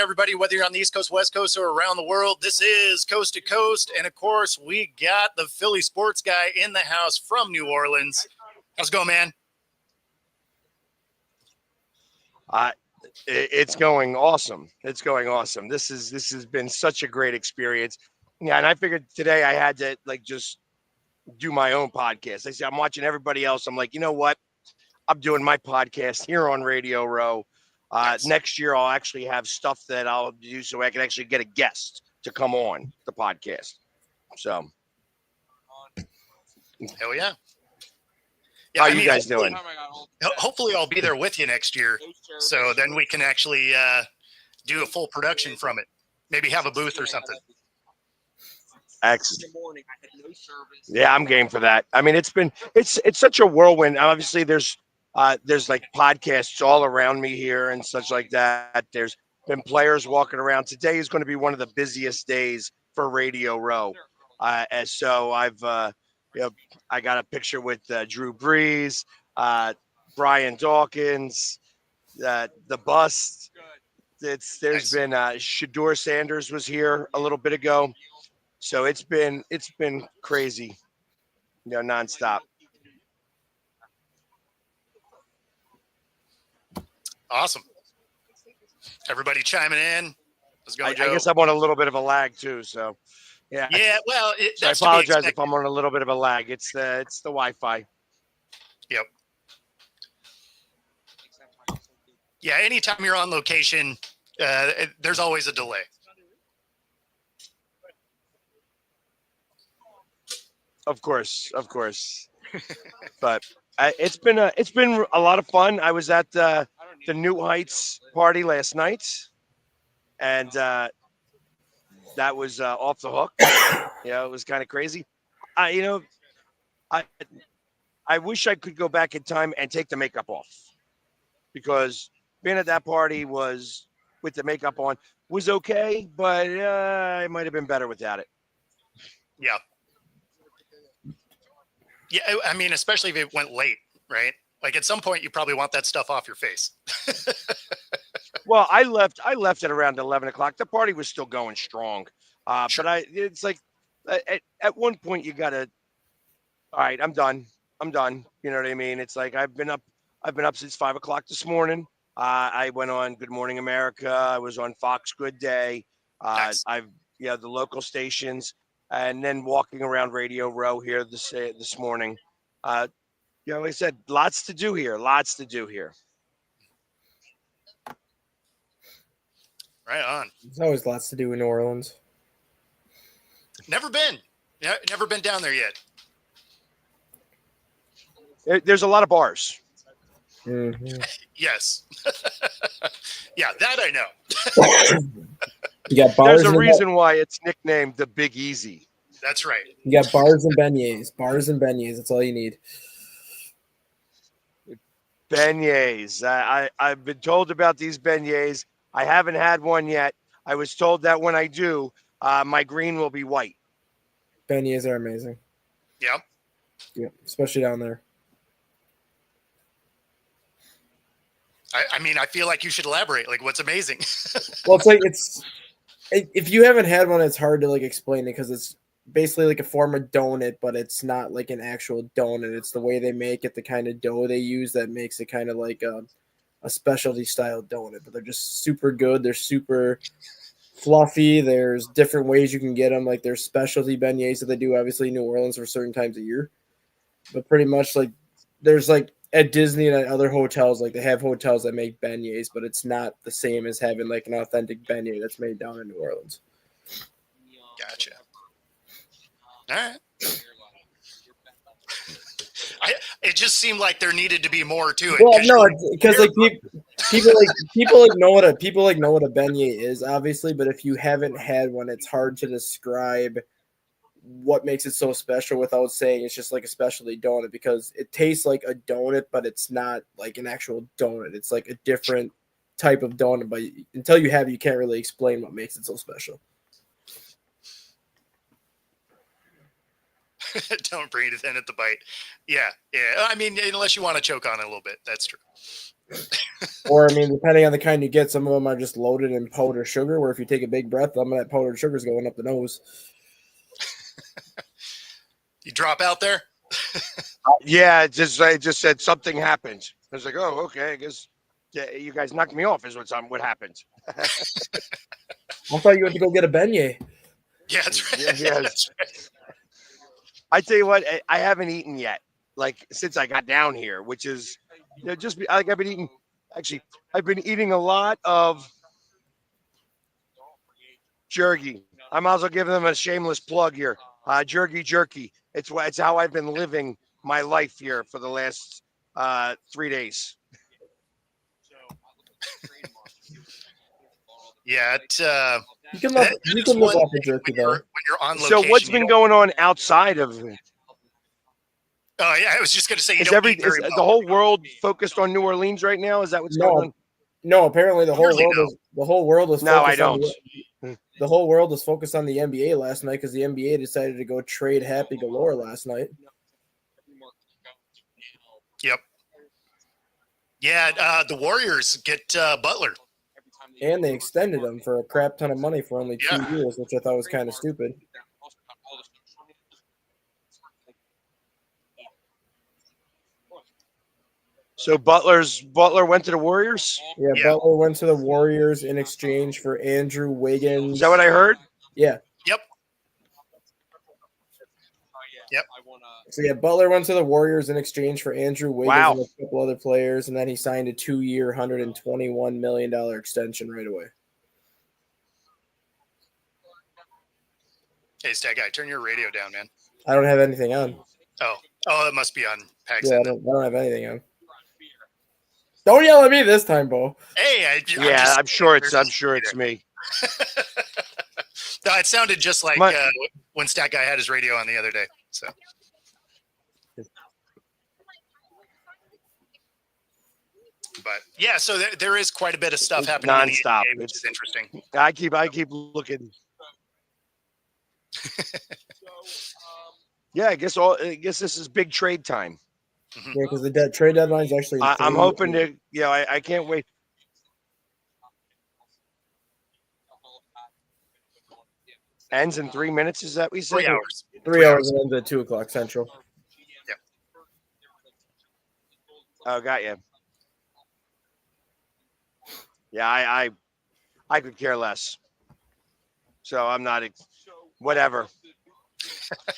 everybody, whether you're on the East Coast, West Coast, or around the world. This is Coast to Coast. And, of course, we got the Philly sports guy in the house from New Orleans. How's it going, man? It's going awesome. It's going awesome. This has been such a great experience. Yeah, and I figured today I had to just do my own podcast. I said I'm watching everybody else. I'm like, you know what? I'm doing my podcast here on Radio Row. Nice. Next year I'll actually have stuff that I'll do so I can actually get a guest to come on the podcast. So, hell yeah. How are you guys doing? Hopefully I'll be there with you next year. So then we can actually do a full production from it. Maybe have a booth or something. Excellent. Yeah, I'm game for that. I mean, it's such a whirlwind. Obviously, there's like podcasts all around me here and such like that. There's been players walking around. Today is going to be one of the busiest days for Radio Row. And so I got a picture with Drew Brees, Brian Dawkins, the bust. There's been Shador Sanders was here a little bit ago. So it's been crazy, nonstop. Awesome. Everybody chiming in. Let's go, I Joe. guess I'm on a little bit of a lag too. So, yeah. Yeah. Well, I apologize if I'm on a little bit of a lag. It's the Wi-Fi. Yep. Yeah. Anytime you're on location, there's always a delay. Of course. But it's been a lot of fun. I was at the New Heights party last night, and that was off the hook. It was kind of crazy. I wish I could go back in time and take the makeup off, because being at that party was with the makeup on was okay, but I might have been better without it. Yeah. Yeah, I mean, especially if it went late, right? Like at some point, you probably want that stuff off your face. Well, I left at around 11 o'clock. The party was still going strong, Sure. but it's like at one point you gotta. All right, I'm done. You know what I mean? It's like I've been up since 5 o'clock this morning. I went on Good Morning America. I was on Fox Good Day. Nice. The local stations. And then walking around Radio Row here this morning. Like I said, lots to do here. Right on. There's always lots to do in New Orleans. Never been. Yeah, never been down there yet. There's a lot of bars. Mm-hmm. Yes. Yeah, that I know. You got bars. There's a reason why it's nicknamed the Big Easy. That's right. You got bars and beignets. That's all you need. Beignets. I've been told about these beignets. I haven't had one yet. I was told that when I do, my green will be white. Beignets are amazing. Yep. Yeah, especially down there. I mean, I feel like you should elaborate. Like, what's amazing? Well, if you haven't had one, it's hard to explain it, because it's basically like a form of donut, but it's not like an actual donut. It's the way they make it, the kind of dough they use that makes it kind of like a specialty style donut. But they're just super good. They're super fluffy. There's different ways you can get them. Like there's specialty beignets that they do, obviously, in New Orleans for certain times of year. But pretty much there's at Disney and at other hotels, they have hotels that make beignets, but it's not the same as having an authentic beignet that's made down in New Orleans. Gotcha. All right. It just seemed like there needed to be more to it. Well, no, because people know what a beignet is, obviously, but if you haven't had one, it's hard to describe what makes it so special without saying it's just like a specialty donut, because it tastes like a donut, but it's not like an actual donut. It's like a different type of donut, but until you have it, you can't really explain what makes it so special. Don't breathe it in at the bite. Yeah. I mean, unless you want to choke on it a little bit. That's true. Or, I mean, depending on the kind you get, some of them are just loaded in powdered sugar, where if you take a big breath, some of that powdered sugar is going up the nose. You drop out there? Yeah, I just said something happened. I was like, oh, okay, I guess you guys knocked me off is what happened. I thought you went to go get a beignet. Yeah, that's right. Yes. That's right. I tell you what, I haven't eaten yet, like since I got down here, which is just like I've been eating. Actually, I've been eating a lot of jerky. I might as well give them a shameless plug here. Jerky. It's how I've been living my life here for the last 3 days. Yeah, You can live off the jerky, though. When you're on So location. what's been going on outside of? Oh yeah, I was just going to say Is the whole world focused on New Orleans right now? Is that what's going on? No, apparently the whole world is. No, I don't. The whole world is focused on the NBA last night because the NBA decided to go trade Happy Galore last night. Yep. Yeah, the Warriors get Butler. And they extended him for a crap ton of money for only 2 years, which I thought was kind of stupid. So Butler went to the Warriors? Yeah, Butler went to the Warriors in exchange for Andrew Wiggins. Is that what I heard? Yeah. Yep. So yeah, Butler went to the Warriors in exchange for Andrew Wiggins and a couple other players, and then he signed a 2-year, $121 million extension right away. Hey, Stat Guy, turn your radio down, man. I don't have anything on. Oh, it must be on Pag's Yeah, end. I don't have anything on. Don't yell at me this time, Bo. Hey, I'm sure it's me. No, it sounded just like when Stat Guy had his radio on the other day. So. But yeah, so there is quite a bit of stuff happening nonstop, in the NBA, which is interesting. I keep looking. Yeah, I guess this is big trade time. Yeah, because the trade deadline is actually. I'm hoping to. Yeah, I can't wait. Ends in 3 minutes. Is that what we said? 3 hours. 3 hours and ends at 2:00 Central. Yeah. Oh, got you. Yeah, I could care less. So I'm not. Whatever.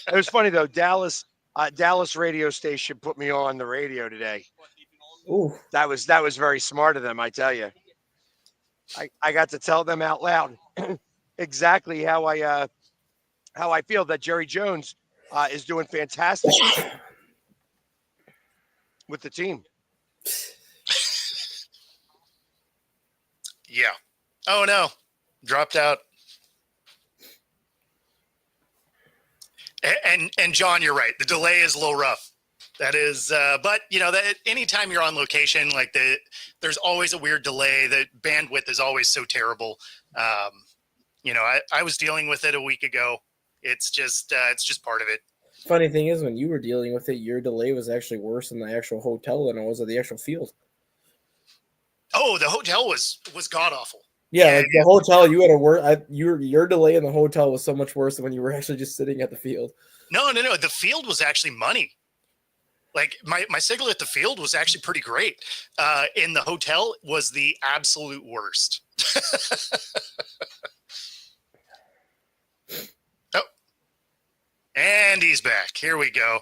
It was funny though. Dallas radio station put me on the radio today. Ooh. That was very smart of them, I tell you. I got to tell them out loud exactly how I feel that Jerry Jones is doing fantastic with the team. Yeah. Oh no, dropped out. And John, you're right. The delay is a little rough. That is, but that anytime you're on location, like there's always a weird delay. The bandwidth is always so terrible. I was dealing with it a week ago. It's just part of it. Funny thing is, when you were dealing with it, your delay was actually worse in the actual hotel than it was at the actual field. Oh, the hotel was god awful. Yeah, like the hotel you had to work. Your delay in the hotel was so much worse than when you were actually just sitting at the field. No. The field was actually money. Like my signal at the field was actually pretty great. In the hotel was the absolute worst. Oh, and he's back. Here we go.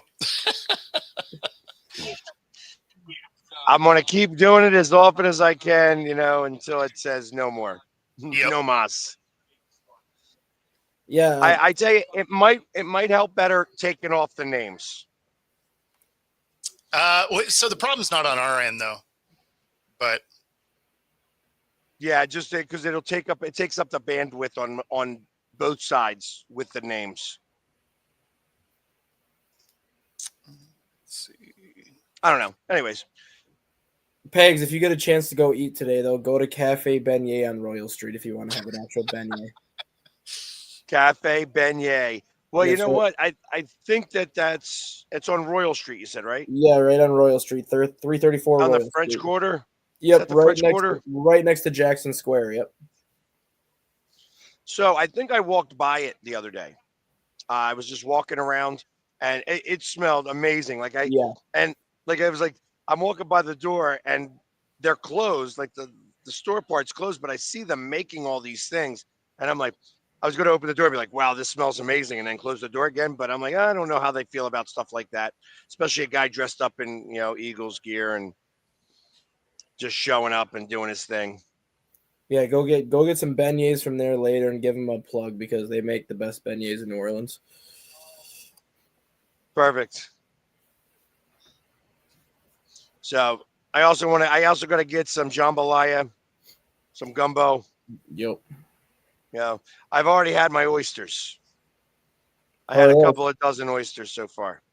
I'm going to keep doing it as often as I can, until it says no more. Yep. No mas. Yeah. I tell you, it might help better taking off the names. So the problem's not on our end though, but yeah, just because it takes up the bandwidth on both sides with the names. Let's see. I don't know. Anyways. Pegs, if you get a chance to go eat today, though, go to Cafe Beignet on Royal Street if you want to have an actual beignet. Cafe Beignet. Well, you know what? I think it's on Royal Street, you said, right? Yeah, right on Royal Street, 334 on Royal the French Street. Quarter? Yep, that the French Quarter? right next to Jackson Square. Yep. So I think I walked by it the other day. I was just walking around, and it smelled amazing. And like I was like, I'm walking by the door, and they're closed. Like the store part's closed, but I see them making all these things, and I'm like, I was going to open the door and be like, wow, this smells amazing, and then close the door again. But I'm like, I don't know how they feel about stuff like that, especially a guy dressed up in Eagles gear and just showing up and doing his thing. Yeah, go get some beignets from there later and give them a plug because they make the best beignets in New Orleans. Perfect. So I also got to get some jambalaya, some gumbo. Yep. I've already had my oysters. I had a couple of dozen oysters so far.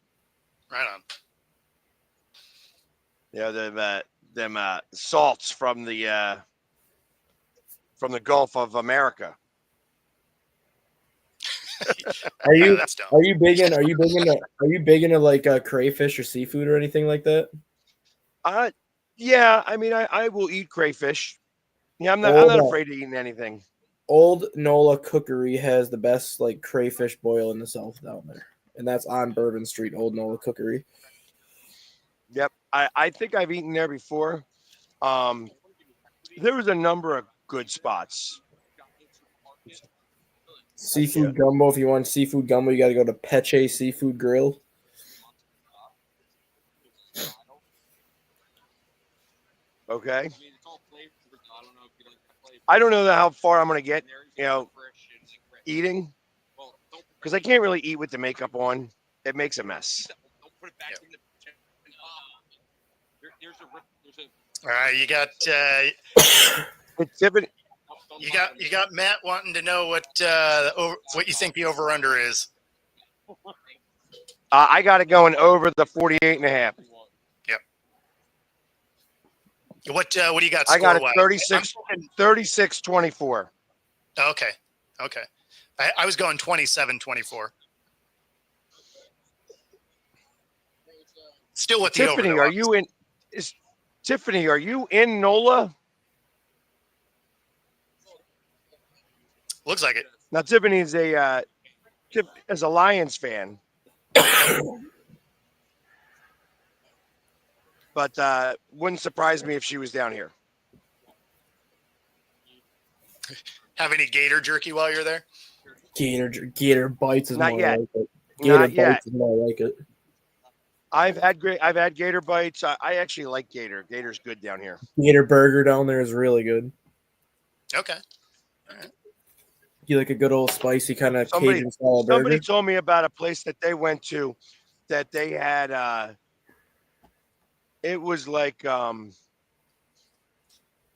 Right on. Them salts from the Gulf of America. Are you That's dumb. are you big into like crayfish or seafood or anything like that? Yeah. I mean, I will eat crayfish. Yeah, I'm not afraid of eating anything. Old Nola Cookery has the best like crayfish boil in the South down there, and that's on Bourbon Street. Old Nola Cookery. Yep, I think I've eaten there before. There was a number of good spots. Seafood gumbo. If you want seafood gumbo, you got to go to Peche Seafood Grill. Okay. I don't know how far I'm going to get, eating, because I can't really eat with the makeup on. It makes a mess. All right, you got Tiffany. You got Matt wanting to know what you think the over-under is. I got it going over the 48.5. Yep. What do you got? I got it 36-24. Okay. I was going 27-24. Still with the Tiffany, over. Tiffany, are you in NOLA? Looks like it. Now Tiffany is a Lions fan. But wouldn't surprise me if she was down here. Have any gator jerky while you're there? Gator bites is Not more yet. like it. Not yet. Bites is more like it. I've had gator bites. I actually like gator. Gator's good down here. Gator burger down there is really good. Okay. All right. You like a good old spicy kind of Cajun style burger? Somebody told me about a place that they went to that they had it was like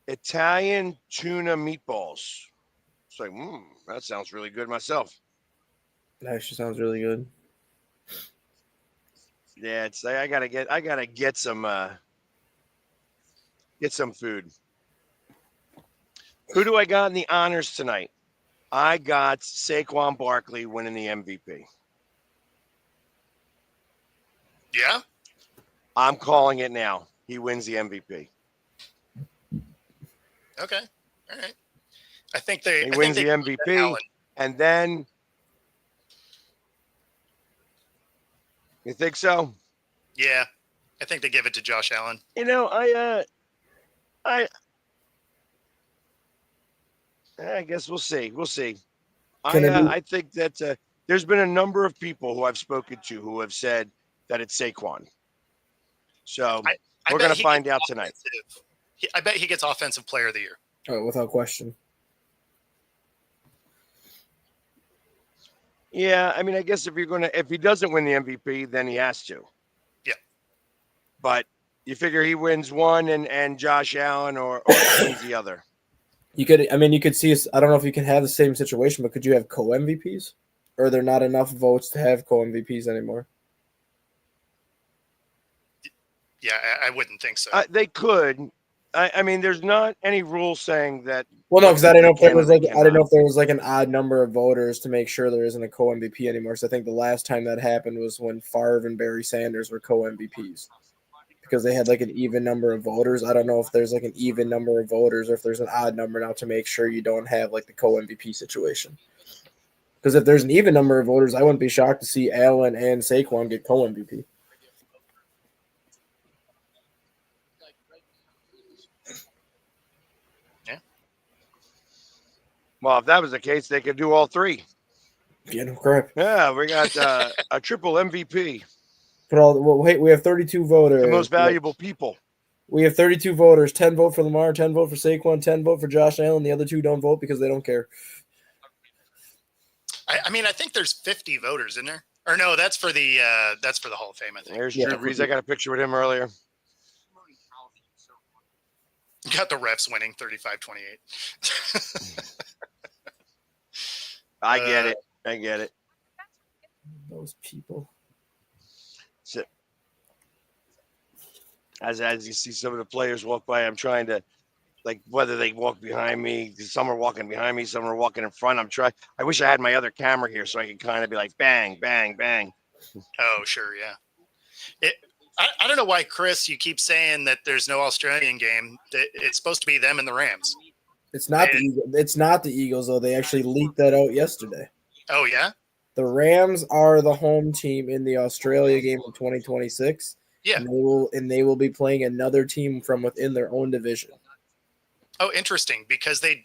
Italian tuna meatballs. It's like, that sounds really good myself. That actually sounds really good. Yeah, it's like I gotta get some food. Who do I got in the honors tonight? I got Saquon Barkley winning the MVP. Yeah? I'm calling it now. He wins the MVP. Okay. All right. He wins the MVP, and then you think so? Yeah, I think they give it to Josh Allen. I guess we'll see. I think that there's been a number of people who I've spoken to who have said that it's Saquon. So we're going to find out tonight. I bet he gets Offensive Player of the Year. Oh, without question. Yeah, I mean, I guess if he doesn't win the MVP, then he has to. Yeah. But you figure he wins one and Josh Allen or wins the other. You could see. I don't know if you can have the same situation, but could you have co-MVPs? Or are there not enough votes to have co-MVPs anymore? Yeah, I wouldn't think so. They could. I mean, there's not any rule saying that. Well, no, because I didn't know if there was like an odd number of voters to make sure there isn't a co-MVP anymore. So I think the last time that happened was when Favre and Barry Sanders were co-MVPs. because they had like an even number of voters. I don't know if there's like an even number of voters or if there's an odd number now to make sure you don't have like the co-MVP situation. Because if there's an even number of voters, I wouldn't be shocked to see Allen and Saquon get co-MVP. Yeah. Well, if that was the case, they could do all three. Yeah, no crap. Yeah, we got a triple MVP. We have 32 voters. The most valuable people. We have 32 voters. 10 vote for Lamar, 10 vote for Saquon, 10 vote for Josh Allen. The other 2 don't vote because they don't care. I mean, I think there's 50 voters in there. Or no, that's for the Hall of Fame, I think. There's Drew Brees. I got a picture with him earlier. Got the refs winning 35-28. I get it. I get it. Those people. So, as you see some of the players walk by, I'm trying to, like, whether they walk behind me. Some are walking behind me. Some are walking in front. I wish I had my other camera here so I could kind of be like, bang, bang, bang. Oh, sure, yeah. I don't know why, Chris, you keep saying that there's no Australian game. It's supposed to be them and the Rams. It's not the Eagles. It's not the Eagles, though. They actually leaked that out yesterday. Oh, yeah? The Rams are the home team in the Australia game in 2026. Yeah. And they will be playing another team from within their own division. Oh, interesting, because they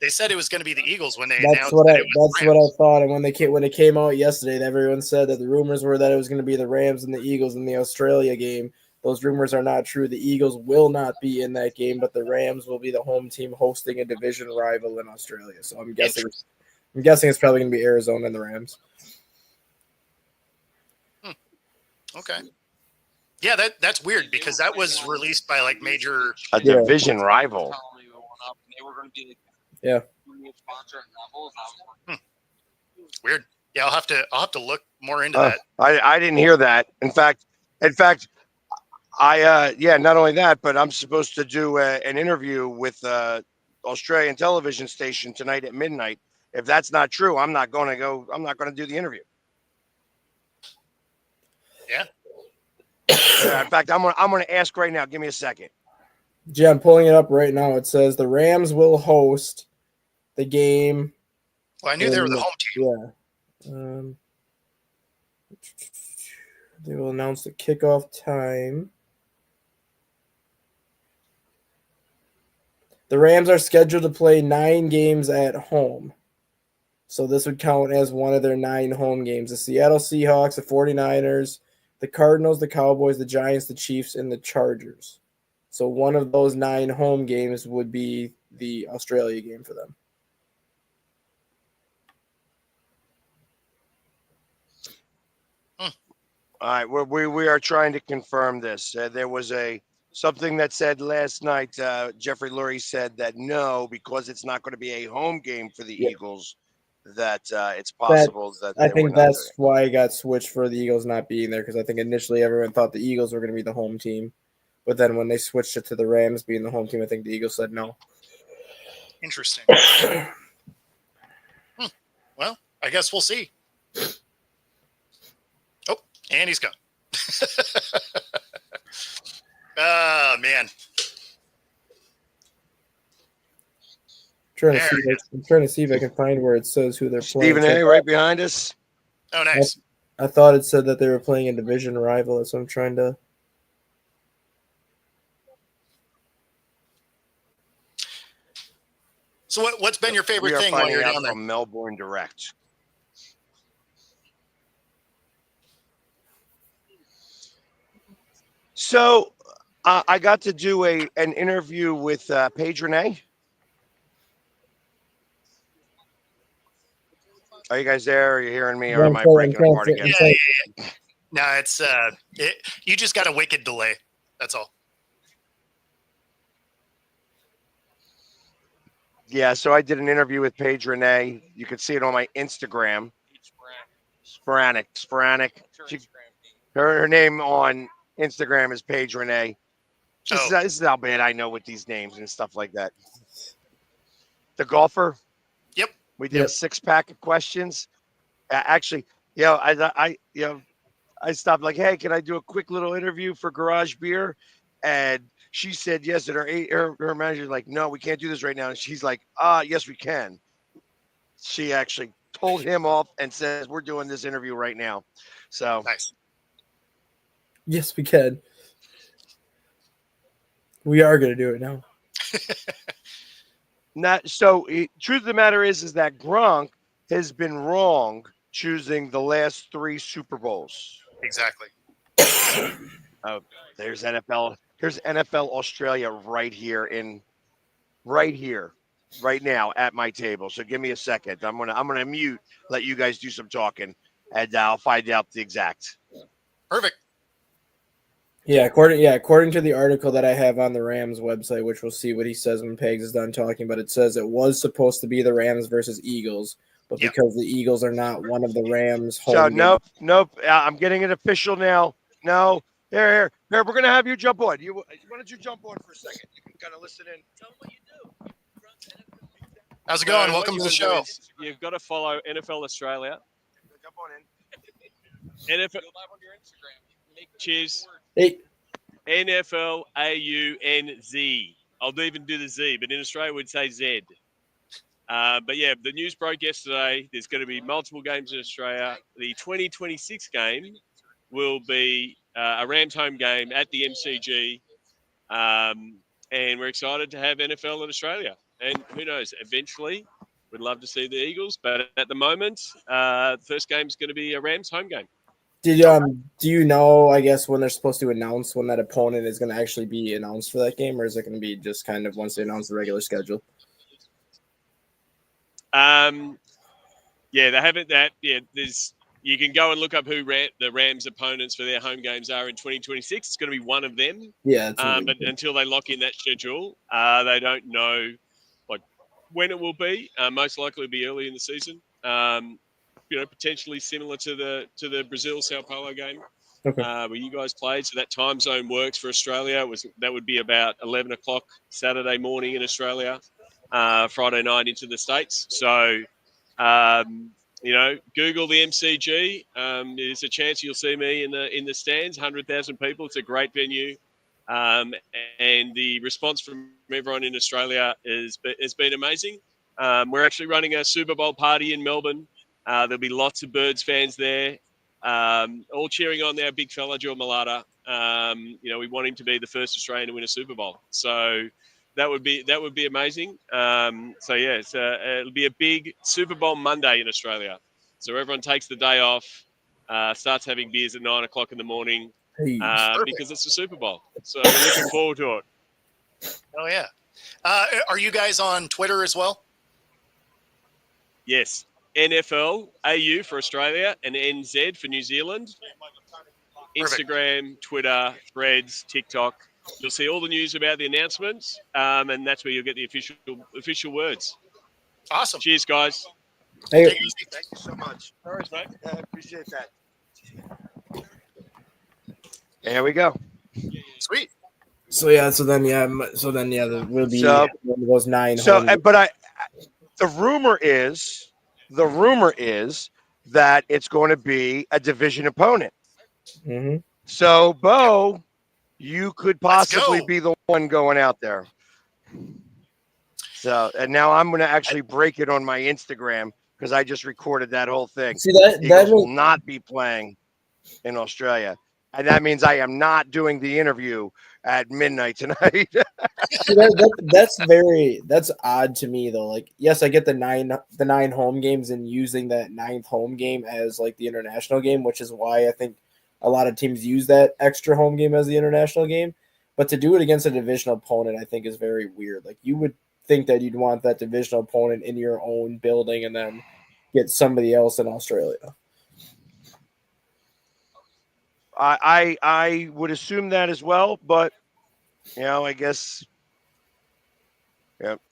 said it was going to be the Eagles when they That's announced what that I it was that's the Rams. what I thought. And when it came out yesterday, everyone said that the rumors were that it was going to be the Rams and the Eagles in the Australia game. Those rumors are not true. The Eagles will not be in that game, but the Rams will be the home team hosting a division rival in Australia. So I'm guessing it's probably going to be Arizona and the Rams. Okay. Yeah, that's weird because that was released by like major. A division rival. Yeah. Weird. Yeah, I'll have to look more into that. I didn't hear that. In fact, I not only that, but I'm supposed to do an interview with Australian television station tonight at midnight. If that's not true, I'm not going to do the interview. Yeah. In fact, I'm going to ask right now. Give me a second. Yeah, I'm pulling it up right now. It says the Rams will host the game. Well, I knew they were the home team. Yeah. They will announce the kickoff time. The Rams are scheduled to play 9 games at home. So this would count as one of their 9 home games. The Seattle Seahawks, the 49ers, the Cardinals, the Cowboys, the Giants, the Chiefs, and the Chargers. So one of those 9 home games would be the Australia game for them. All right, we are trying to confirm this. There was something that said last night. Jeffrey Lurie said that no, because it's not going to be a home game for the Eagles, that it's possible that I think that's why it got switched for the Eagles not being there, because I think initially everyone thought the Eagles were going to be the home team, but then when they switched it to the Rams being the home team, I think the Eagles said no. Interesting. Well, I guess we'll see. Oh, and he's gone. Oh, man. I'm trying to see if I can find where it says who they're playing. Stephen A. right behind us. Oh, nice. I thought it said that they were playing a division rival, so I'm trying to. So what's been your favorite thing while you're down there? From Melbourne Direct. So I got to do an interview with Paige Renee. Are you guys there? Are you hearing me, or am I breaking apart again? Yeah. No, it's you just got a wicked delay. That's all. Yeah, so I did an interview with Paige Renee. You can see it on my Instagram. Sporanic. Her name on Instagram is Paige Renee. This is how bad I know with these names and stuff like that. The golfer. Yep. We did a 6-pack of questions. Actually, I I stopped like, hey, can I do a quick little interview for Garage Beer? And she said yes. And her manager's like, no, we can't do this right now. And she's like, yes, we can. She actually told him off and says, we're doing this interview right now. So Nice. Yes, we can. We are going to do it now. Truth of the matter is that Gronk has been wrong choosing the last 3 Super Bowls. Exactly. Oh, there's NFL. Here's NFL Australia right here right now at my table. So give me a second. I'm gonna mute, let you guys do some talking, and I'll find out the exact. Perfect. Yeah, according to the article that I have on the Rams website, which we'll see what he says when Pegs is done talking, but it says it was supposed to be the Rams versus Eagles, but because the Eagles are not one of the Rams home So games. nope. I'm getting it official now. No, here. We're gonna have you jump on. Why don't you jump on for a second? You can kind of listen in. Tell them what you do. How's it going? Welcome to the show. You've got to follow NFL Australia. Jump on in. NFL. Cheers. Hey, NFL AUNZ. I'll even do the Z, but in Australia we'd say Z. But yeah, the news broke yesterday. There's going to be multiple games in Australia. The 2026 game will be a Rams home game at the MCG. And we're excited to have NFL in Australia. And who knows, eventually we'd love to see the Eagles. But at the moment, the first game is going to be a Rams home game. do you know, I guess, when they're supposed to announce when that opponent is going to actually be announced for that game, or is it going to be just kind of once they announce the regular schedule? Yeah, they haven't that. Yeah, you can go and look up who the Rams opponents for their home games are in 2026. It's going to be one of them. Yeah. But until they lock in that schedule, they don't know like when it will be. Most likely it'll be early in the season. Potentially similar to the Brazil Sao Paulo game where you guys played. So that time zone works for Australia. That would be about 11 o'clock Saturday morning in Australia, Friday night into the States. So, Google the MCG. There's a chance you'll see me in the stands. 100,000 people. It's a great venue, and the response from everyone in Australia has been amazing. We're actually running a Super Bowl party in Melbourne. There'll be lots of Birds fans there, all cheering on our big fella Joe Malata. We want him to be the first Australian to win a Super Bowl. So that would be amazing. It'll be a big Super Bowl Monday in Australia. So everyone takes the day off, starts having beers at 9 o'clock in the morning because it's the Super Bowl. So we're looking forward to it. Oh yeah. Are you guys on Twitter as well? Yes. NFL AU for Australia and NZ for New Zealand. Instagram, Twitter, Threads, TikTok. You'll see all the news about the announcements, and that's where you'll get the official words. Awesome. Cheers, guys. Hey, Thank you so much. No worries, mate. I appreciate that. There we go. Sweet. There will be one of those 9. The rumor is that it's going to be a division opponent. Mm-hmm. So, Bo, you could possibly be the one going out there. So, and now I'm going to actually break it on my Instagram because I just recorded that whole thing. See that Eagles will not be playing in Australia, and that means I am not doing the interview at midnight tonight. See, that's odd to me though. Like, yes, I get the nine home games and using that 9th home game as like the international game, which is why I think a lot of teams use that extra home game as the international game. But to do it against a divisional opponent, I think is very weird. Like, you would think that you'd want that divisional opponent in your own building and then get somebody else in Australia. I would assume that as well, but I guess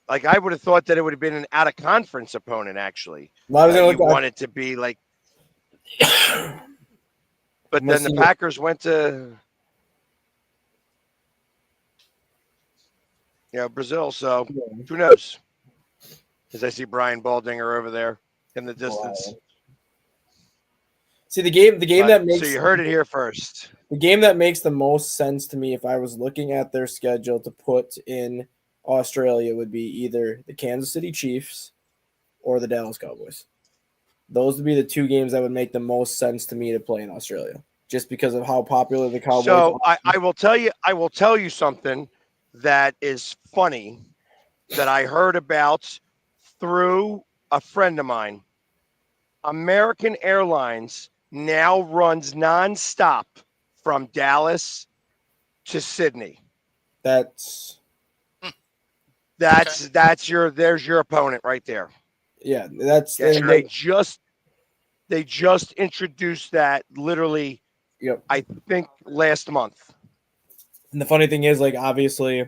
like I would have thought that it would have been an out of conference opponent actually. You want it to be like, but then the Packers went to Brazil, so who knows? As I see Brian Baldinger over there in the distance. See the game that makes so you heard it here first. the game that makes the most sense to me if I was looking at their schedule to put in Australia would be either the Kansas City Chiefs or the Dallas Cowboys. Those would be the two games that would make the most sense to me to play in Australia, just because of how popular the Cowboys So are. I will tell you something that is funny that I heard about through a friend of mine. American Airlines now runs nonstop from Dallas to Sydney. That's There's your opponent right there. yeah, that's And they just introduced that literally, yep. I think last month. And the funny thing is, like, obviously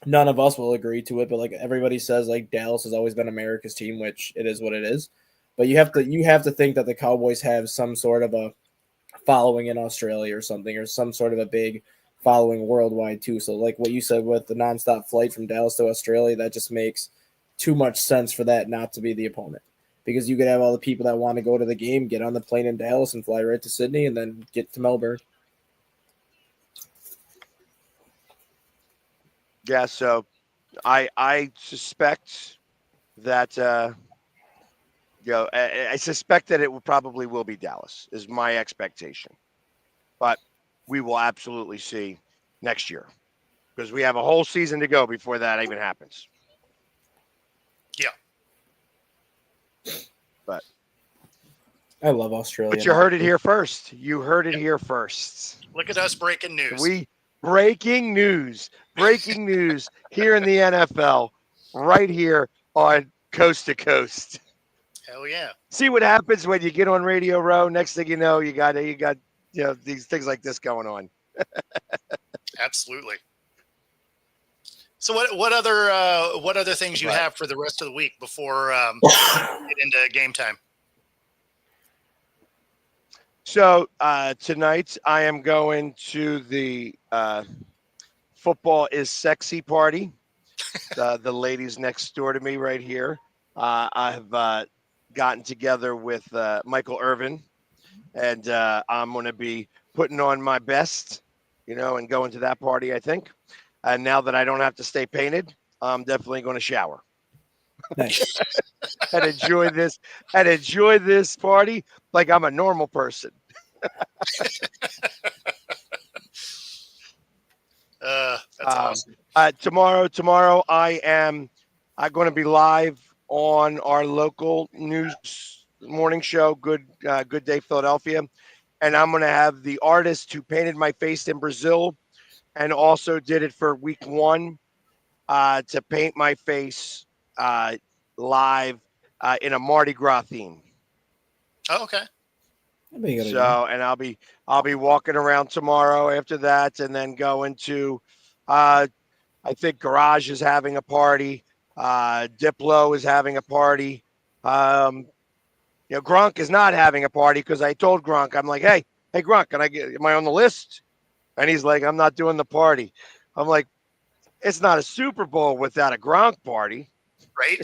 none of us will agree to it, but like everybody says, like Dallas has always been America's team, which it is what it is. But you have to think that the Cowboys have some sort of a following in Australia or something, or some sort of a big following worldwide too. So like what you said with the nonstop flight from Dallas to Australia, that just makes too much sense for that not to be the opponent. Because you could have all the people that want to go to the game, get on the plane in Dallas and fly right to Sydney and then get to Melbourne. Yeah, so I suspect that I suspect that it probably will be Dallas is my expectation, but we will absolutely see next year because we have a whole season to go before that even happens. Yeah, but I love Australia. But you heard it here first. You heard it here first. Look at us breaking news. Breaking news here in the NFL, right here on Coast to Coast. Hell yeah! See what happens when you get on Radio Row. Next thing you know, you got these things like this going on. Absolutely. So what other things you have for the rest of the week before get into game time? So tonight I am going to the Football is Sexy party. The ladies next door to me right here. I've gotten together with Michael Irvin, and I'm going to be putting on my best, and going to that party, I think. And now that I don't have to stay painted, I'm definitely going to shower. Nice. and enjoy this party like I'm a normal person. That's awesome. Tomorrow I'm going to be live on our local news morning show, Good Day Philadelphia, and I'm going to have the artist who painted my face in Brazil and also did it for week 1 to paint my face live in a Mardi Gras theme. Oh, okay. So, and I'll be walking around tomorrow after that, and then going to, I think Garage is having a party. Diplo is having a party. Gronk is not having a party because I told Gronk, I'm like, hey Gronk, am I on the list? And he's like, I'm not doing the party. I'm like, it's not a Super Bowl without a Gronk party. Right.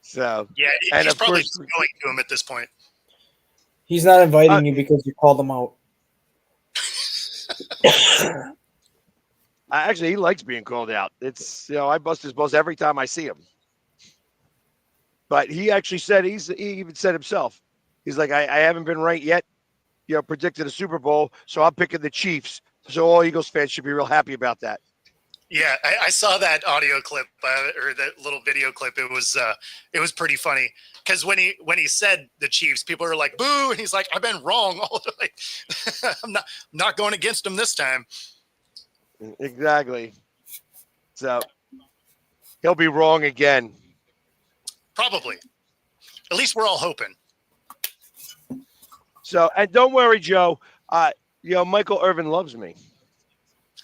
So yeah, he's probably going to him at this point. He's not inviting you because you called him out. Actually, he likes being called out. It's I bust his balls every time I see him. But he actually said he even said himself. He's like, I haven't been right yet. Predicted a Super Bowl, so I'm picking the Chiefs. So all Eagles fans should be real happy about that. Yeah, I saw that audio clip or that little video clip. It was pretty funny because when he said the Chiefs, people are like, "Boo!" and he's like, "I've been wrong all the way. I'm not going against him this time." Exactly. So he'll be wrong again. Probably. At least we're all hoping. So, and don't worry, Joe. Michael Irvin loves me.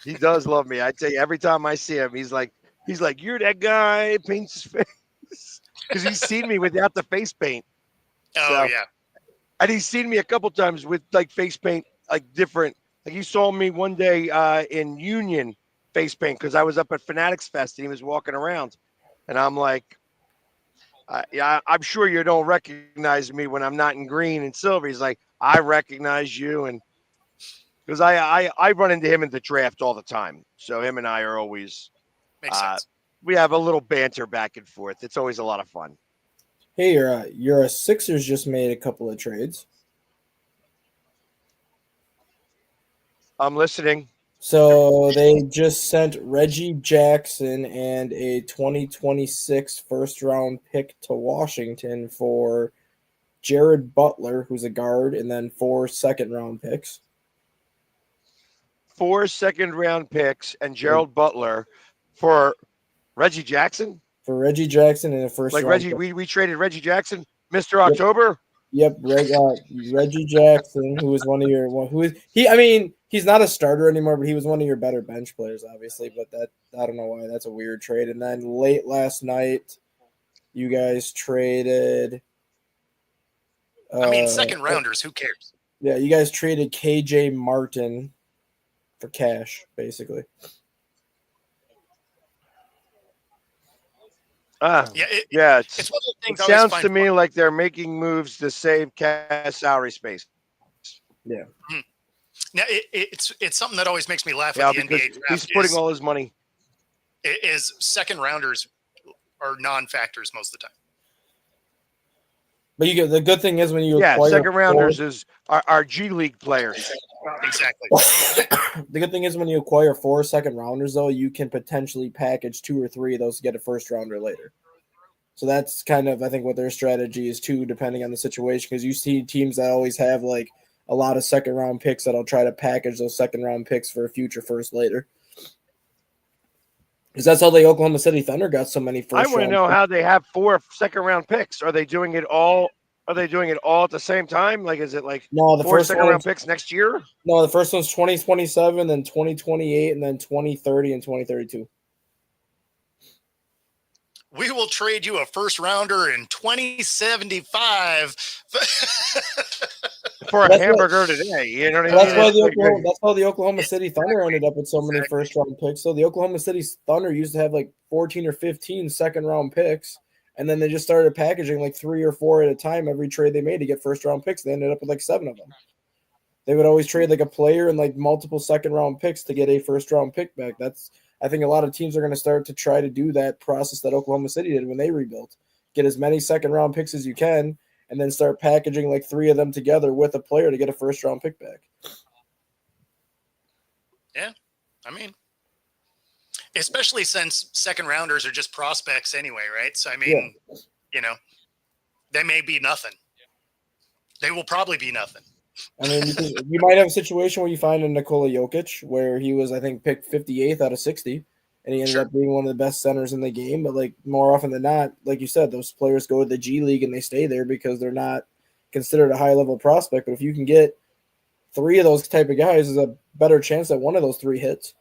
He does love me. I tell you, every time I see him, he's like, you're that guy who paints his face. Because he's seen me without the face paint. Oh, yeah. And he's seen me a couple times with like face paint, like different. Like he saw me one day in Union face paint because I was up at Fanatics Fest and he was walking around. And I'm like, Yeah, I'm sure you don't recognize me when I'm not in green and silver. He's like, I recognize you, and because I run into him in the draft all the time. So him and I are always Makes sense. we have a little banter back and forth. It's always a lot of fun. Hey, your Sixers just made a couple of trades. I'm listening. So they just sent Reggie Jackson and a 2026 first round pick to Washington for Jared Butler, who's a guard, and then 4 second-round picks. 4 second-round picks and Gerald Butler for Reggie Jackson. For Reggie Jackson and a first Like round Reggie, pick. we traded Reggie Jackson, Mr. October. Yep, Reggie Jackson, who was one of your who is he? I mean, he's not a starter anymore, but he was one of your better bench players, obviously. But that I don't know why that's a weird trade. And then late last night, you guys traded. I mean, second rounders. Who cares? Yeah, you guys traded KJ Martin for cash, basically. It's one of the things. It sounds to me like they're making moves to save cash salary space. Yeah. Mm-hmm. Now it's something that always makes me laugh Yeah, with the NBA draft. He's putting all his money. Is second rounders are non-factors most of the time. But you get the good thing is when you acquire second rounders is our G League players. Exactly. The good thing is when you acquire 4 second rounders, though, you can potentially package 2 or 3 of those to get a first rounder later. So that's kind of, I think, what their strategy is too, depending on the situation. Because you see teams that always have like a lot of second round picks that'll try to package those second round picks for a future first later. Because that's how the Oklahoma City Thunder got so many first. I want to know how they have 4 second round picks. Are they doing it all? Are they doing it all at the same time? Like, is it like the 4 first second round picks next year? No, the first one's 2027, then 2028, and then 2030 and 2032. We will trade you a first rounder in 2075 for a hamburger today. You know what I mean? That's why the Oklahoma City Thunder ended up with so many first round picks. So the Oklahoma City Thunder used to have like 14 or 15 second round picks, and then they just started packaging like 3 or 4 at a time every trade they made to get first round picks. They ended up with like 7 of them. They would always trade like a player and like multiple second round picks to get a first round pick back. I think a lot of teams are going to start to try to do that process that Oklahoma City did when they rebuilt. Get as many second round picks as you can, and then start packaging like 3 of them together with a player to get a first round pick back. Yeah, I mean, especially since second rounders are just prospects anyway, right? So I mean, they may be nothing. They will probably be nothing. I mean, you might have a situation where you find a Nikola Jokic where he was, I think, picked 58th out of 60, and he ended up being one of the best centers in the game. But like more often than not, like you said, those players go to the G League and they stay there because they're not considered a high level prospect. But if you can get 3 of those type of guys, there's a better chance that one of those 3 hits.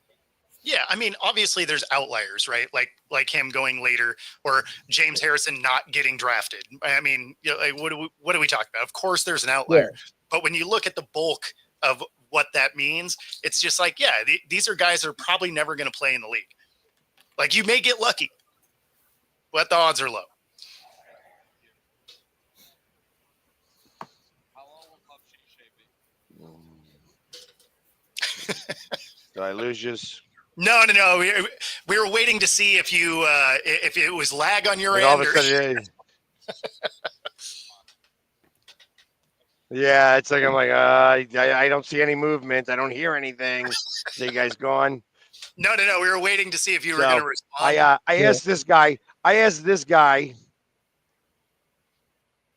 Yeah, I mean, obviously there's outliers, right? Like him going later, or James Harrison not getting drafted. I mean, like what are we talking about? Of course, there's an outlier. Yeah. But when you look at the bulk of what that means, it's just like, these are guys that are probably never going to play in the league. Like, you may get lucky, but the odds are low. Did I lose you? No. We were waiting to see if you if it was lag on your end. All of a sudden, yeah, it's like I'm like I don't see any movement. I don't hear anything. So you guys gone? No. We were waiting to see if you were going to respond. I asked this guy.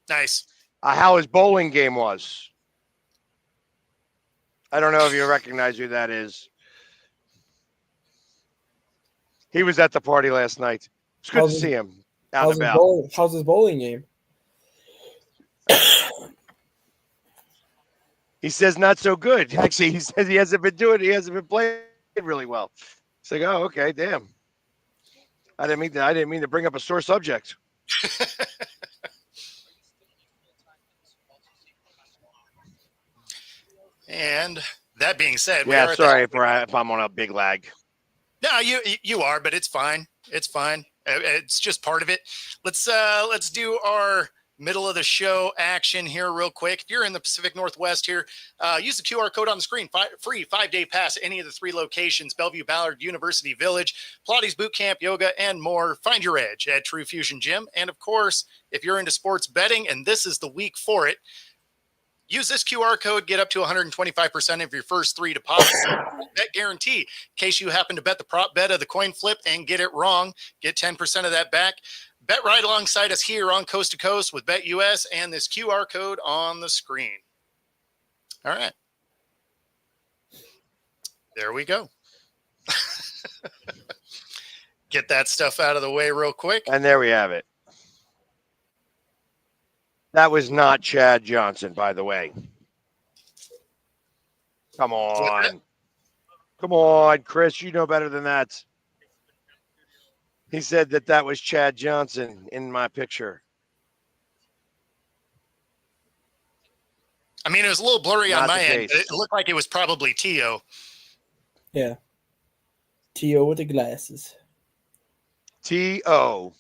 Nice. How his bowling game was. I don't know if you recognize who that is. He was at the party last night. It's good to see him out and about. How's his bowling game? He says not so good. Actually, he says he hasn't been playing really well. It's like, oh, okay, damn. I didn't mean to bring up a sore subject. And that being said, sorry if I'm on a big lag. No, you are, but it's fine. It's fine. It's just part of it. Let's do our middle of the show action here real quick. If you're in the Pacific Northwest here, use the QR code on the screen. Free 5-day pass at any of the 3 locations: Bellevue, Ballard, University Village, Pilates Boot Camp, yoga, and more. Find your edge at True Fusion Gym. And of course, if you're into sports betting and this is the week for it, use this QR code, get up to 125% of your first 3 deposits. Bet guarantee. In case you happen to bet the prop bet of the coin flip and get it wrong, get 10% of that back. Bet right alongside us here on Coast to Coast with BetUS and this QR code on the screen. All right. There we go. Get that stuff out of the way real quick. And there we have it. That was not Chad Johnson, by the way. Come on. Come on, Chris. You know better than that. He said that was Chad Johnson in my picture. I mean, it was a little blurry Not on my the end, case. but it looked like it was probably T.O. Yeah. T.O. with the glasses. T.O.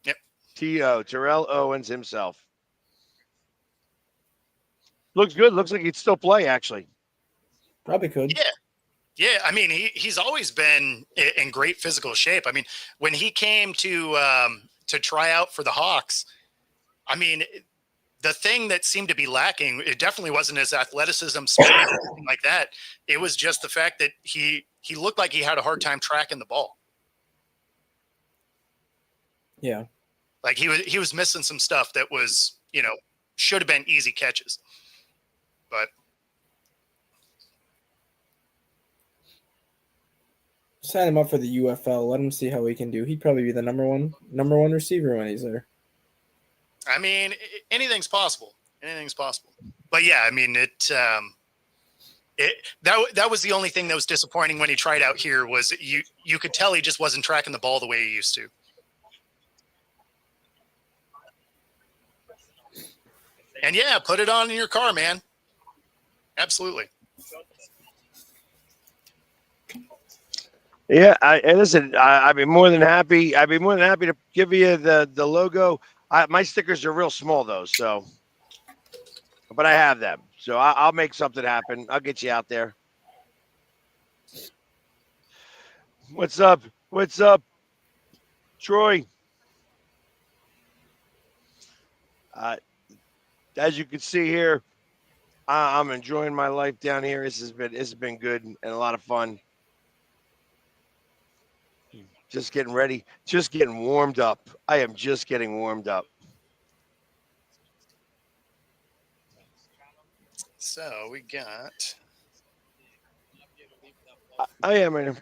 Yep. T.O. Terrell Owens himself. Looks good. Looks like he'd still play, actually. Probably could. Yeah. Yeah, I mean, he's always been in great physical shape. I mean, when he came to try out for the Hawks, I mean, the thing that seemed to be lacking, it definitely wasn't his athleticism, speed, anything like that. It was just the fact that he looked like he had a hard time tracking the ball. Yeah. Like he was missing some stuff that was, should have been easy catches. But sign him up for the UFL. Let him see how he can do. He'd probably be the number one receiver when he's there. I mean, anything's possible. Anything's possible. But yeah, I mean, that was the only thing that was disappointing when he tried out here was you could tell he just wasn't tracking the ball the way he used to. And yeah, put it on in your car, man. Absolutely. Yeah, listen. I'd be more than happy. I'd be more than happy to give you the logo. My stickers are real small though, so. But I have them, so I'll make something happen. I'll get you out there. What's up? What's up, Troy? As you can see here, I'm enjoying my life down here. This has been good and a lot of fun. Just getting ready, just getting warmed up. I am just getting warmed up. So we got. I am in.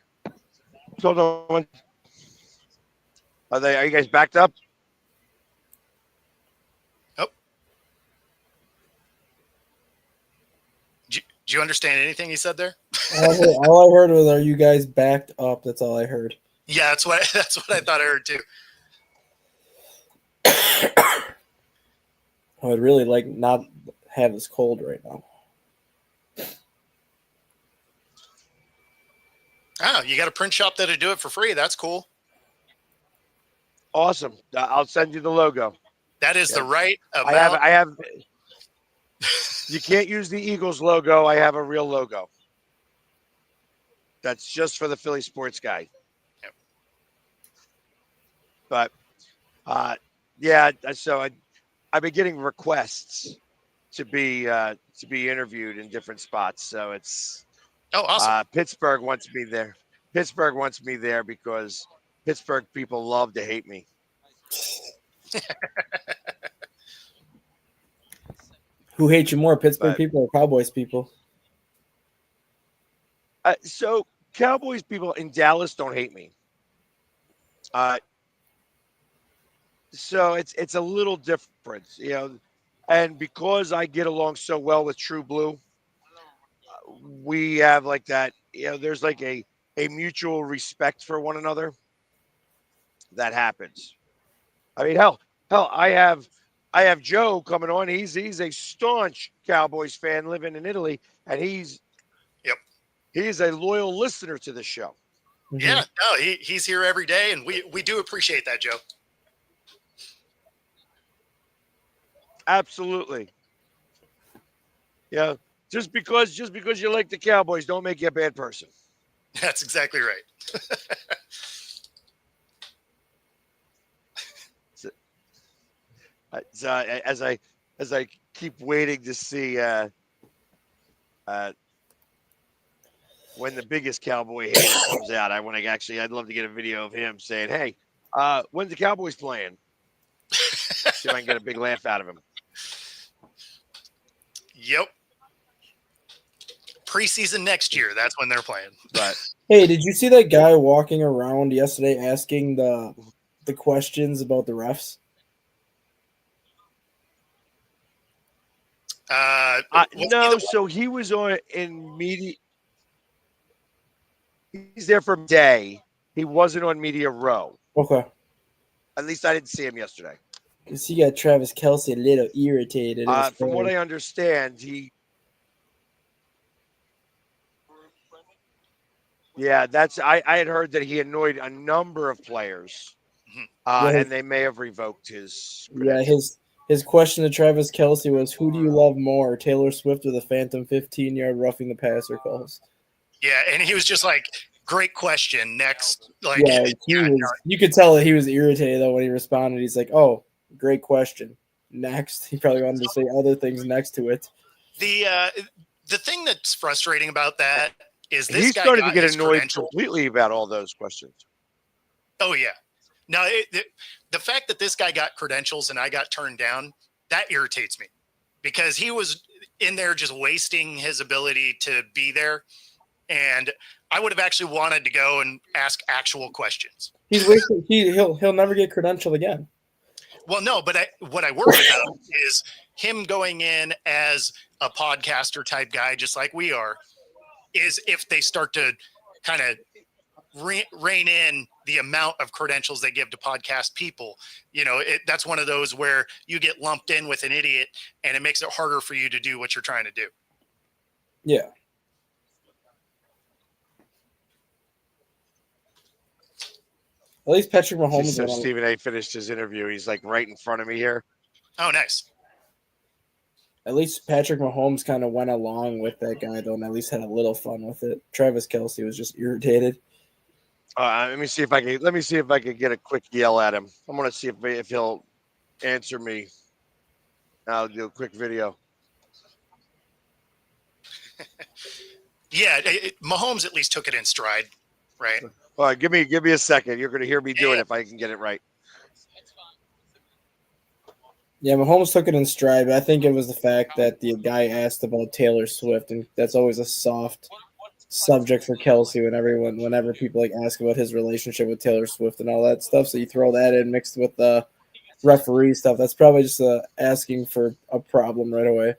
Hold on. Are you guys backed up? Do you understand anything he said there? All I heard was, "Are you guys backed up?" That's all I heard. Yeah, that's what I thought I heard too. I would really like not have this cold right now. Oh, you got a print shop that'll do it for free. That's cool. Awesome. I'll send you the logo. That is the right amount. I have. You can't use the Eagles logo. I have a real logo. That's just for the Philly sports guy. Yep. But, yeah. So I've been getting requests to be interviewed in different spots. So it's. Oh, awesome. Pittsburgh wants me there. Pittsburgh wants me there because Pittsburgh people love to hate me. Who hates you more, Pittsburgh people or Cowboys people? So Cowboys people in Dallas don't hate me. So it's a little different, and because I get along so well with True Blue, we have like that, there's like a mutual respect for one another that happens. I mean, hell, I have Joe coming on. He's a staunch Cowboys fan living in Italy, and he's a loyal listener to the show. Mhm. Yeah, no, he's here every day, and we do appreciate that, Joe. Absolutely. Yeah. Just because you like the Cowboys, don't make you a bad person. That's exactly right. So as I keep waiting to see when the biggest Cowboy hater comes out, I'd love to get a video of him saying, "Hey, when's the Cowboys playing?" See if I can get a big laugh out of him. Yep. Preseason next year, that's when they're playing. But Hey, did you see that guy walking around yesterday asking the questions about the refs? no, so he was on in media. He's there for a day. He wasn't on Media Row. Okay. At least I didn't see him yesterday. Because he got Travis Kelce a little irritated. From what I understand, I had heard that he annoyed a number of players, and they may have revoked his credentials. His question to Travis Kelce was, "Who do you love more, Taylor Swift or the Phantom 15-yard roughing the passer calls?" Yeah, and he was just like, "Great question." Next, like, yeah, you could tell that he was irritated though when he responded. He's like, "Oh, great question." Next, he probably wanted to say other things next to it. The thing that's frustrating about that is this he guy started to get his annoyed completely about all those questions. Oh yeah, no, the fact that this guy got credentials and I got turned down, that irritates me because he was in there just wasting his ability to be there, and I would have actually wanted to go and ask actual questions. He's wasting. He'll never get credentialed again. Well, no, but what I worry about is him going in as a podcaster type guy, just like we are, is if they start to kind of rein in the amount of credentials they give to podcast people. You know, that's one of those where you get lumped in with an idiot and it makes it harder for you to do what you're trying to do. Yeah. At least Patrick Mahomes. So Stephen A. finished his interview. He's like right in front of me here. Oh, nice. At least Patrick Mahomes kind of went along with that guy, though, and at least had a little fun with it. Travis Kelce was just irritated. Let me see if I can get a quick yell at him. I'm gonna see if he'll answer me. I'll do a quick video. Yeah, Mahomes at least took it in stride, right? All right, give me a second. You're gonna hear me do it if I can get it right. Yeah, Mahomes took it in stride, but I think it was the fact that the guy asked about Taylor Swift, and that's always a soft subject for Kelce whenever people like ask about his relationship with Taylor Swift and all that stuff. So you throw that in mixed with the referee stuff. That's probably just asking for a problem right away.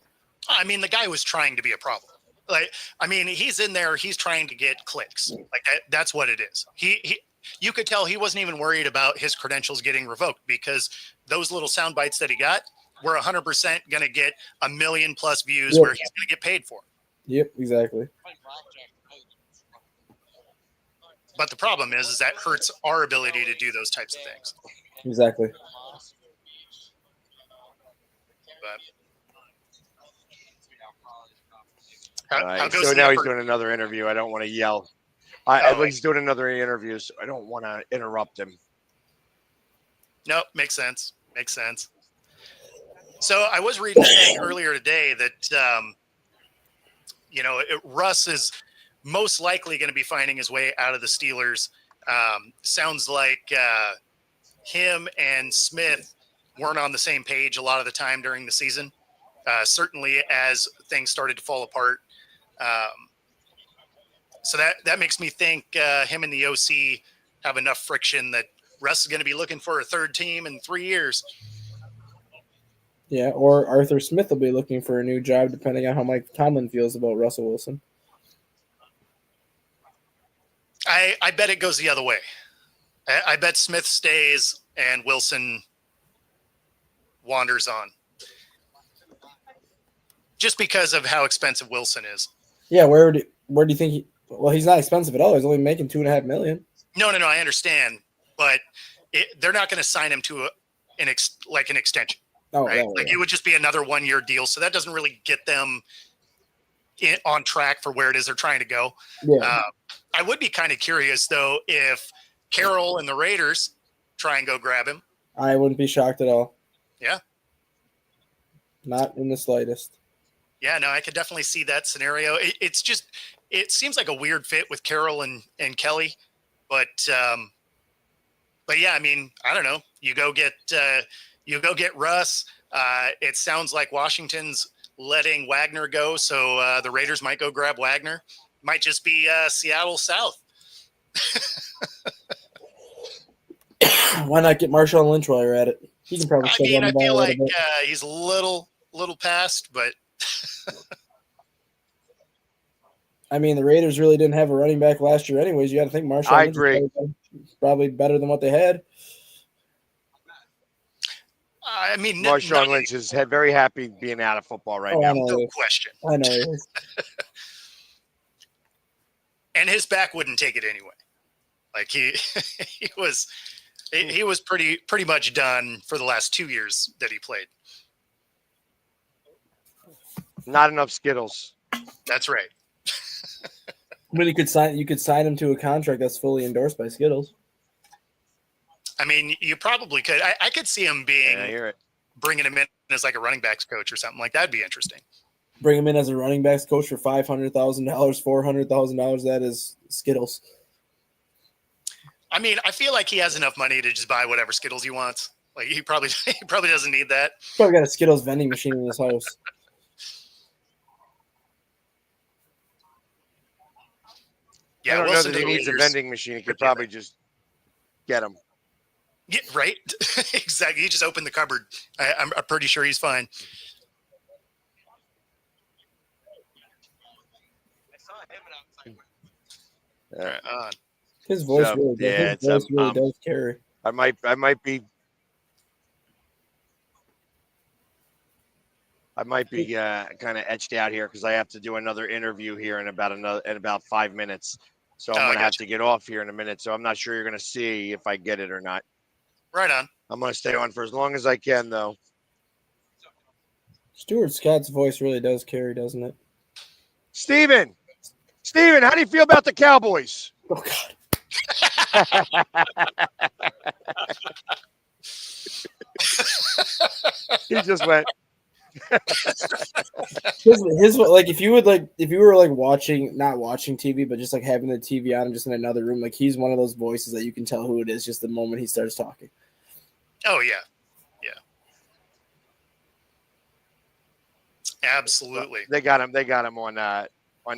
I mean, the guy was trying to be a problem. Like, I mean, he's in there. He's trying to get clicks. Like that's what it is. You could tell he wasn't even worried about his credentials getting revoked because those little sound bites that he got were 100% going to get 1 million+ views where he's going to get paid for. Yep, exactly. But the problem is that hurts our ability to do those types of things. Exactly. But so now he's doing another interview. I don't want to yell. He's doing another interview, so I don't want to interrupt him. Nope, makes sense. Makes sense. So I was reading a thing earlier today that, Russ is most likely going to be finding his way out of the Steelers. Sounds like him and Smith weren't on the same page a lot of the time during the season. Certainly as things started to fall apart. So that makes me think him and the OC have enough friction that Russ is going to be looking for a third team in 3 years. Yeah, or Arthur Smith will be looking for a new job depending on how Mike Tomlin feels about Russell Wilson. I bet it goes the other way. I bet Smith stays and Wilson wanders on. Just because of how expensive Wilson is. Yeah, where do you think Well, he's not expensive at all. He's only making $2.5 million. No, I understand, but they're not going to sign him to an extension, right? Oh, Like yeah. it would just be another 1 year deal, so that doesn't really get them on track for where it is they're trying to go. Yeah. I would be kind of curious though if Carroll and the Raiders try and go grab him. I wouldn't be shocked at all. Yeah. Not in the slightest. Yeah, no, I could definitely see that scenario. It seems like a weird fit with Carroll and Kelly, but yeah, I mean, I don't know. You go get Russ. It sounds like Washington's letting Wagner go, so the Raiders might go grab Wagner. Might just be Seattle South. Why not get Marshawn Lynch while you're at it? He can probably. I still mean, run I the ball feel a like little bit. he's a little past, but I mean, the Raiders really didn't have a running back last year, anyways. You got to think Marshawn I Lynch agree. is probably better than what they had. I mean, Marshawn Lynch is very happy being out of football right now. no question. I know he is. And his back wouldn't take it anyway. Like he was pretty much done for the last 2 years that he played. Not enough Skittles. That's right. I mean, you could sign him to a contract that's fully endorsed by Skittles. I mean, you probably could. I could see him I hear it. bringing him in as like a running backs coach or something like that'd be interesting. Bring him in as a running backs coach for $500,000, $400,000. That is Skittles. I mean, I feel like he has enough money to just buy whatever Skittles he wants. Like he probably doesn't need that. Probably got a Skittles vending machine in his house. Yeah, I don't know Wilson that to he the needs a Raiders. vending machine. He could probably just get them. Yeah, right. Exactly. He just opened the cupboard. I'm pretty sure he's fine. His voice So, really, yeah, his voice really does carry. I might be kind of etched out here because I have to do another interview here in about 5 minutes. So I'm gonna have to get off here in a minute. So I'm not sure you're gonna see if I get it or not. Right on. I'm gonna stay on for as long as I can, though. Stuart Scott's voice really does carry, doesn't it? Steven, how do you feel about the Cowboys? Oh God. He just went. his like if you were like not watching TV, but just like having the TV on and just in another room, like he's one of those voices that you can tell who it is just the moment he starts talking. Oh yeah. Absolutely. They got him on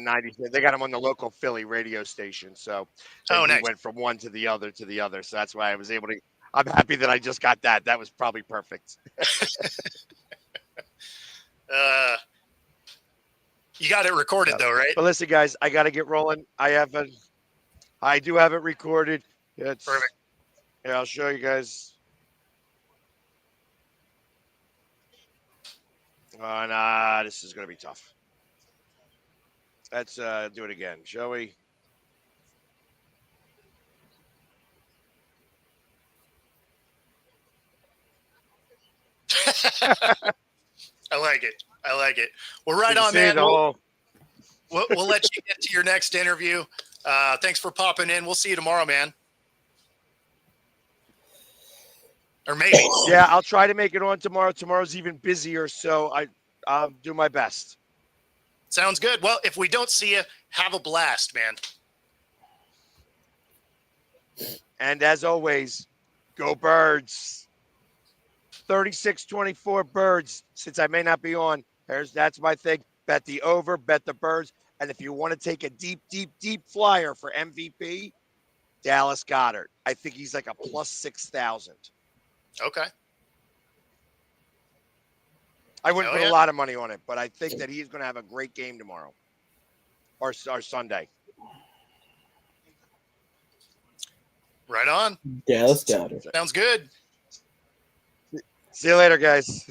90. They got him on the local Philly radio station. So he nice. went from one to the other. So that's why I was able to. I'm happy that I just got that. That was probably perfect. You got it recorded though, right? But listen, guys, I got to get rolling. I do have it recorded. It's Perfect. Yeah, I'll show you guys. This is going to be tough. Let's do it again, shall we? I like it. Well, right on, man. We'll let you get to your next interview. Thanks for popping in. We'll see you tomorrow, man. Or maybe. Yeah, I'll try to make it on tomorrow. Tomorrow's even busier, so I'll do my best. Sounds good. Well, if we don't see you, have a blast, man. And as always, go Birds. 36-24 Birds. Since I may not be on, that's my thing. Bet the over, bet the Birds. And if you want to take a deep flyer for MVP, Dallas Goedert. I think he's like a plus 6,000. Okay. I wouldn't put a lot of money on it, but I think that he's going to have a great game tomorrow or Sunday. Right on. Dallas Goedert. Sounds good. See you later, guys.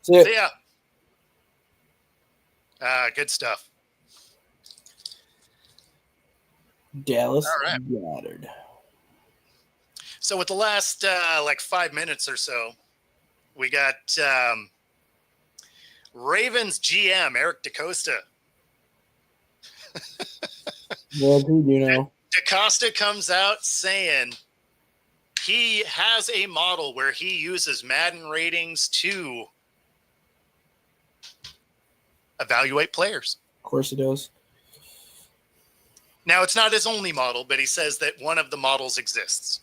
See ya. Good stuff. Dallas All right. Goddard. So with the last 5 minutes or so, we got Ravens GM Eric DaCosta. What do you know? DaCosta comes out saying he has a model where he uses Madden ratings to evaluate players. Of course he does. Now, it's not his only model, but he says that one of the models exists.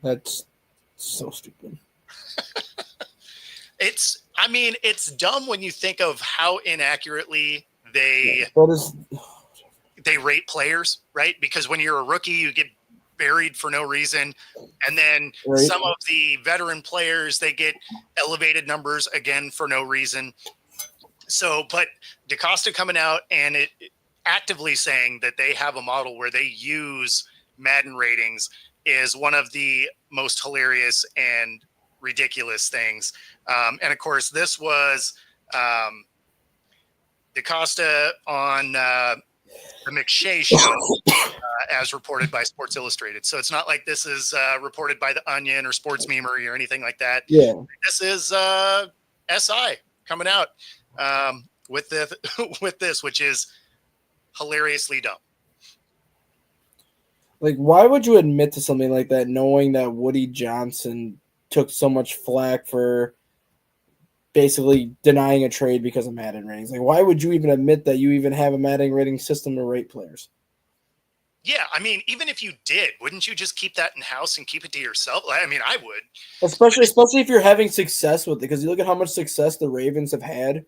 That's so stupid. It's dumb when you think of how inaccurately they rate players, right? Because when you're a rookie, you get buried for no reason. And then some of the veteran players, they get elevated numbers again for no reason. So, but DaCosta coming out and actively saying that they have a model where they use Madden ratings is one of the most hilarious and ridiculous things. And of course, this was DaCosta on the McShay show, as reported by Sports Illustrated. So it's not like this is reported by The Onion or Sports Memory or anything like that. Yeah. This is SI coming out with this, which is hilariously dumb. Like, why would you admit to something like that, knowing that Woody Johnson took so much flack for basically denying a trade because of Madden ratings? Like, why would you even admit that you even have a Madden rating system to rate players? Yeah, I mean, even if you did, wouldn't you just keep that in house and keep it to yourself? I mean, I would. Especially if you're having success with it, because you look at how much success the Ravens have had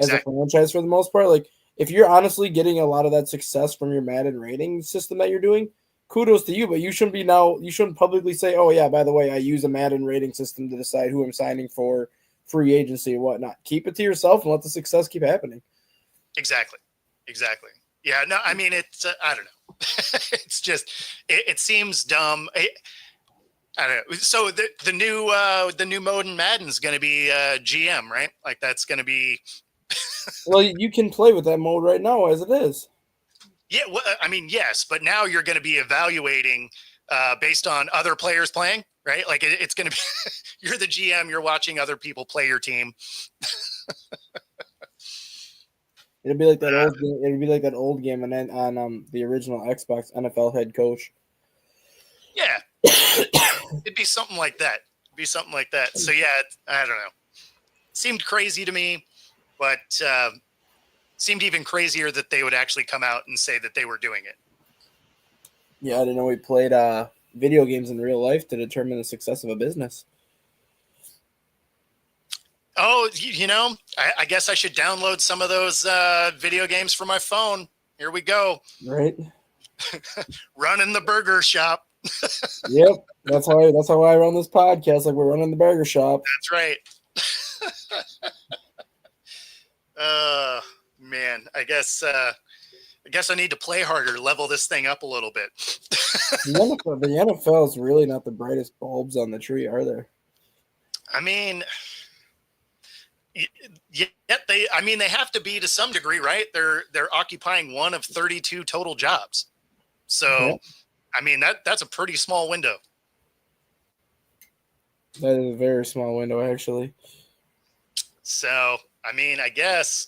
as a franchise for the most part. Like, if you're honestly getting a lot of that success from your Madden rating system that you're doing, kudos to you. But you shouldn't publicly say, "Oh yeah, by the way, I use a Madden rating system to decide who I'm signing for free agency and whatnot." Keep it to yourself and let the success keep happening. Exactly. Yeah, no, I mean, it's I don't know. It's just it seems dumb. I don't know. So the new mode in Madden is going to be GM, right? Like that's going to be. Well, you can play with that mode right now as it is. Yeah, well, I mean, yes, but now you're going to be evaluating based on other players playing, right? Like it's going to be you're the GM, you're watching other people play your team. It'd be like that old game. It'd be like that old game on the original Xbox, NFL Head Coach. Yeah, it'd be something like that. So yeah, I don't know. Seemed crazy to me, but seemed even crazier that they would actually come out and say that they were doing it. Yeah, I didn't know we played video games in real life to determine the success of a business. Oh, I guess I should download some of those video games for my phone. Here we go. Right. Running the burger shop. Yep. That's how I run this podcast. Like we're running the burger shop. That's right. Man, I guess I need to play harder, level this thing up a little bit. The NFL is really not the brightest bulbs on the tree, are there? I mean, they have to be to some degree, right? They're occupying one of 32 total jobs. So, yeah. I mean, that's a pretty small window. That is a very small window, actually. So, I mean, I guess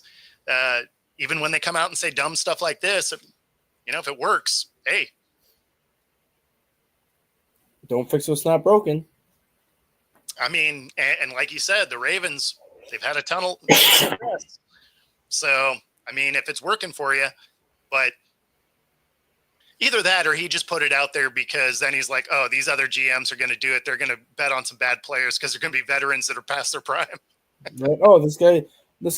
even when they come out and say dumb stuff like this, if it works, hey. Don't fix what's not broken. I mean, and like you said, the Ravens, they've had a tunnel success. So, I mean, if it's working for you, but either that or he just put it out there because then he's like, oh, these other GMs are going to do it. They're going to bet on some bad players because they're going to be veterans that are past their prime. Right. Oh, this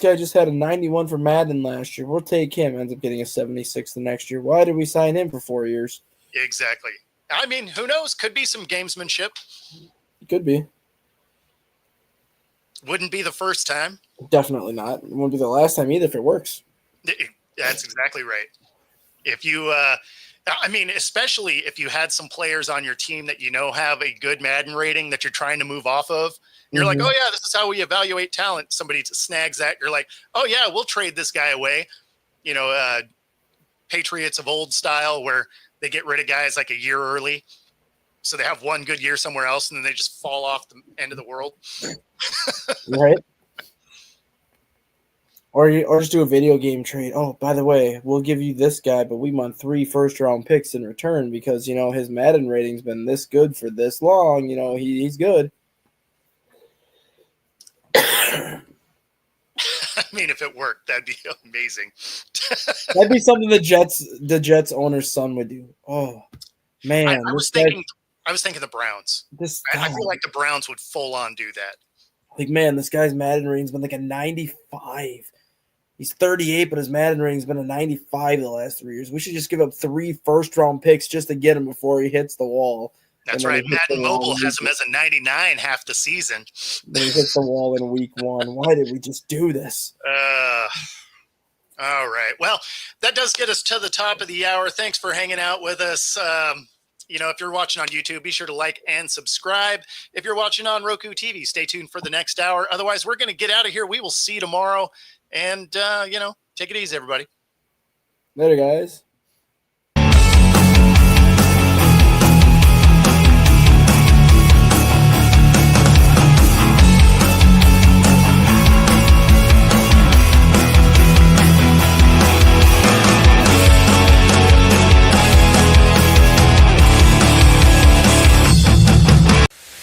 guy just had a 91 for Madden last year. We'll take him. Ends up getting a 76 the next year. Why did we sign him for 4 years? Exactly. I mean, who knows? Could be some gamesmanship. Could be. Wouldn't be the first time. Definitely not. It won't be the last time either if it works. That's exactly right. If you, especially if you had some players on your team that have a good Madden rating that you're trying to move off of, and you're like, oh yeah, this is how we evaluate talent. Somebody snags that. You're like, oh yeah, we'll trade this guy away. Patriots of old style where they get rid of guys like a year early. So they have one good year somewhere else, and then they just fall off the end of the world. Right. Or just do a video game trade. Oh, by the way, we'll give you this guy, but we want 3 first-round picks in return because, his Madden rating's been this good for this long. He's good. I mean, if it worked, that'd be amazing. That'd be something the Jets owner's son would do. Oh, man. I was thinking the Browns. I feel like the Browns would full on do that. Like, man, this guy's Madden rating's been like a 95. He's 38, but his Madden rating's been a 95 the last 3 years. We should just give up 3 first-round picks just to get him before he hits the wall. That's right. Madden Mobile has him as a 99 half the season. Then he hits the wall in week 1. Why did we just do this? All right. Well, that does get us to the top of the hour. Thanks for hanging out with us. If you're watching on YouTube, be sure to like and subscribe. If you're watching on Roku TV, stay tuned for the next hour. Otherwise, we're going to get out of here. We will see you tomorrow. And, take it easy, everybody. Later, guys.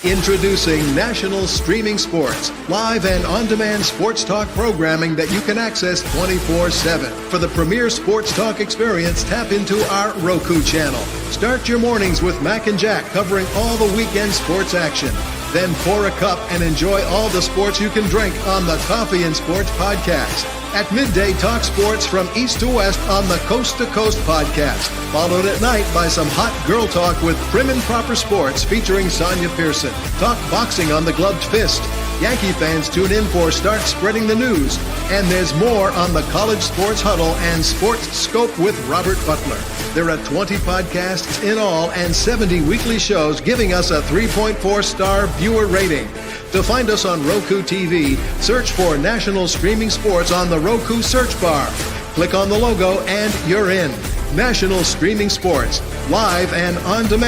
Introducing National Streaming Sports, live and on-demand sports talk programming that you can access 24/7. For the premier sports talk experience, tap into our Roku channel. Start your mornings with Mac and Jack covering all the weekend sports action. Then pour a cup and enjoy all the sports you can drink on the Coffee and Sports podcast. At midday, talk sports from east to west on the Coast to Coast podcast. Followed at night by some hot girl talk with Prim and Proper Sports featuring Sonia Pearson. Talk boxing on the Gloved Fist. Yankee fans tune in for Start Spreading the News. And there's more on the College Sports Huddle and Sports Scope with Robert Butler. There are 20 podcasts in all and 70 weekly shows giving us a 3.4-star viewer rating. To find us on Roku TV, search for National Streaming Sports on the Roku search bar. Click on the logo and you're in. National Streaming Sports, live and on demand.